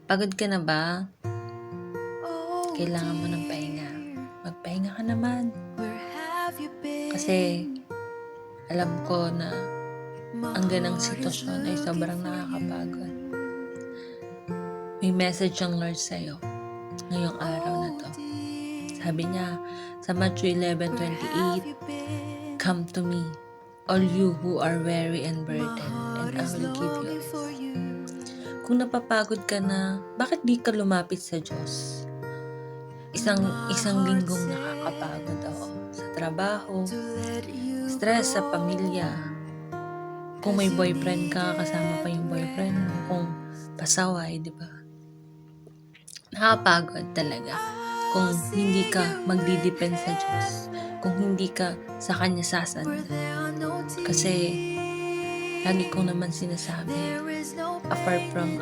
Pagod ka na ba? Kailangan mo ng pahinga. Magpahinga ka naman. Kasi alam ko na ang ganang sitwasyon ay sobrang nakakapagod. May message ang Lord sa'yo ngayong araw na to. Sabi niya sa Matthew 11:28, "Come to me, all you who are weary and burdened, and I will give you rest." Kung napapagod ka na, bakit di ka lumapit sa Diyos? Isang linggong nakakapagod ako sa trabaho, stress sa pamilya. Kung may boyfriend ka, kasama pa yung boyfriend mo. Kung pasaway, di ba? Nakakapagod talaga kung hindi ka magdidepend sa Diyos, kung hindi ka sa Kanya sasanda. Kasi lagi kong naman sinasabi, apart from